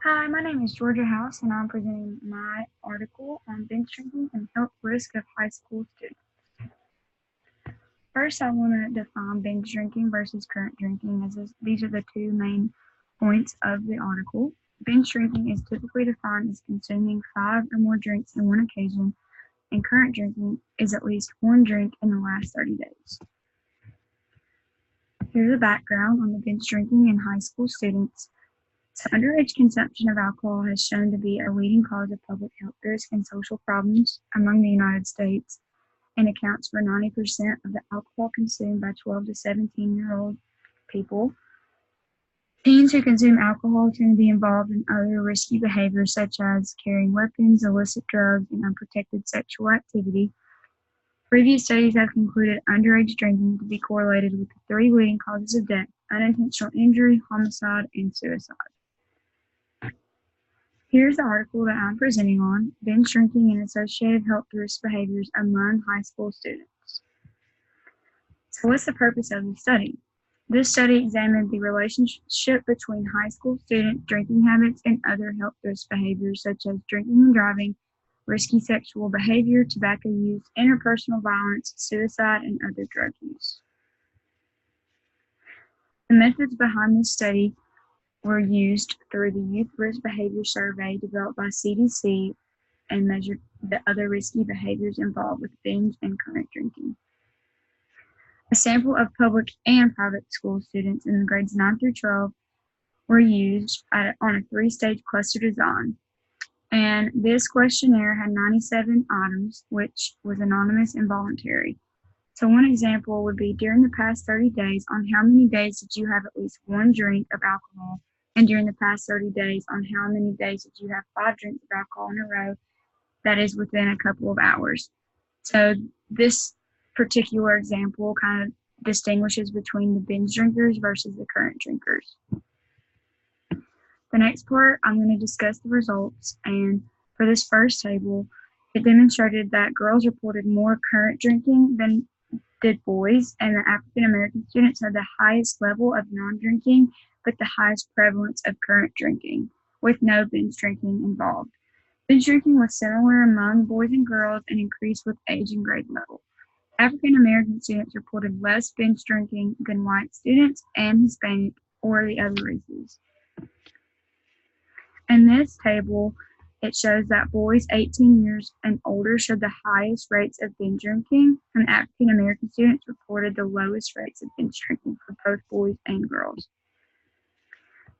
Hi, my name is Georgia House, and I'm presenting my article on binge drinking and health risk of high school students. First, I want to define binge drinking versus current drinking, as these are the two main points of the article. Binge drinking is typically defined as consuming 5 or more drinks in one occasion, and current drinking is at least one drink in the last 30 days. Here's a background on the binge drinking in high school students. So underage consumption of alcohol has shown to be a leading cause of public health risk and social problems among the United States and accounts for 90% of the alcohol consumed by 12 to 17-year-old people. Teens who consume alcohol tend to be involved in other risky behaviors such as carrying weapons, illicit drugs, and unprotected sexual activity. Previous studies have concluded underage drinking to be correlated with the three leading causes of death: unintentional injury, homicide, and suicide. Here's the article that I'm presenting on: binge drinking and associated health risk behaviors among high school students. So what's the purpose of the study? This study examined the relationship between high school student drinking habits and other health risk behaviors such as drinking and driving, risky sexual behavior, tobacco use, interpersonal violence, suicide, and other drug use. The methods behind this study were used through the Youth Risk Behavior Survey developed by CDC and measured the other risky behaviors involved with binge and current drinking. A sample of public and private school students in the grades 9 through 12 were used on a 3-stage cluster design. And this questionnaire had 97 items, which was anonymous and voluntary. So one example would be: during the past 30 days, on how many days did you have at least one drink of alcohol? And during the past 30 days, on how many days did you have 5 drinks of alcohol in a row? That is within a couple of hours. So this particular example kind of distinguishes between the binge drinkers versus the current drinkers. The next part, I'm going to discuss the results, and for this first table, it demonstrated that girls reported more current drinking than did boys, and the African American students had the highest level of non-drinking, but the highest prevalence of current drinking, with no binge drinking involved. Binge drinking was similar among boys and girls and increased with age and grade level. African American students reported less binge drinking than white students and Hispanic or the other races. In this table, it shows that boys 18 years and older showed the highest rates of binge drinking, and African American students reported the lowest rates of binge drinking for both boys and girls.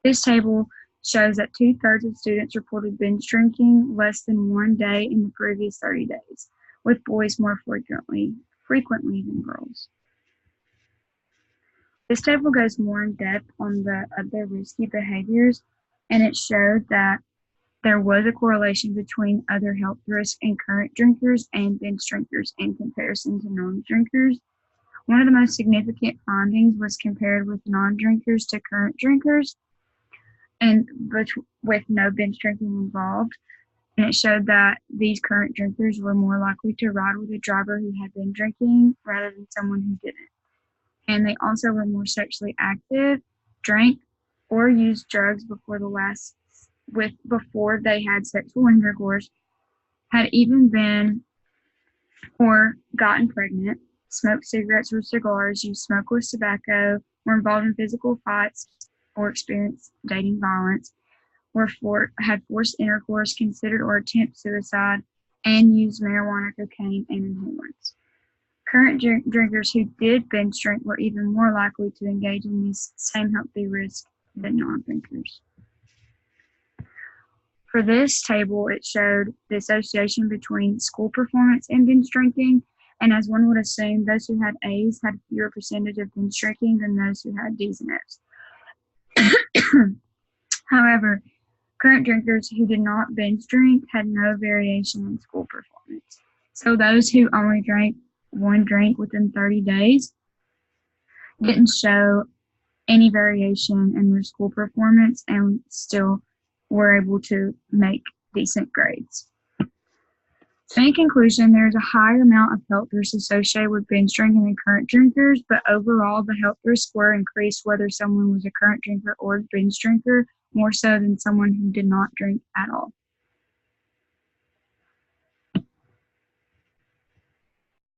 This table shows that 2/3 of students reported binge drinking less than one day in the previous 30 days, with boys more frequently than girls. This table goes more in depth on the other risky behaviors, and it showed that there was a correlation between other health risks in current drinkers and binge drinkers in comparison to non-drinkers. One of the most significant findings was compared with non-drinkers to current drinkers, and with no binge drinking involved. And it showed that these current drinkers were more likely to ride with a driver who had been drinking rather than someone who didn't. And they also were more sexually active, drank, or used drugs before they had sexual intercourse, had even been or gotten pregnant, smoked cigarettes or cigars, used smokeless tobacco, were involved in physical fights or experienced dating violence, had forced intercourse, considered or attempted suicide, and used marijuana, cocaine, and inhalants. Current drinkers who did binge drink were even more likely to engage in these same healthy risks than non-drinkers. For this table, it showed the association between school performance and binge drinking, and as one would assume, those who had A's had fewer percentage of binge drinking than those who had D's and F's. However, current drinkers who did not binge drink had no variation in school performance. So those who only drank one drink within 30 days didn't show any variation in their school performance and still were able to make decent grades. So in conclusion, there's a higher amount of health risks associated with binge drinking than current drinkers, but overall the health risks were increased whether someone was a current drinker or a binge drinker, more so than someone who did not drink at all.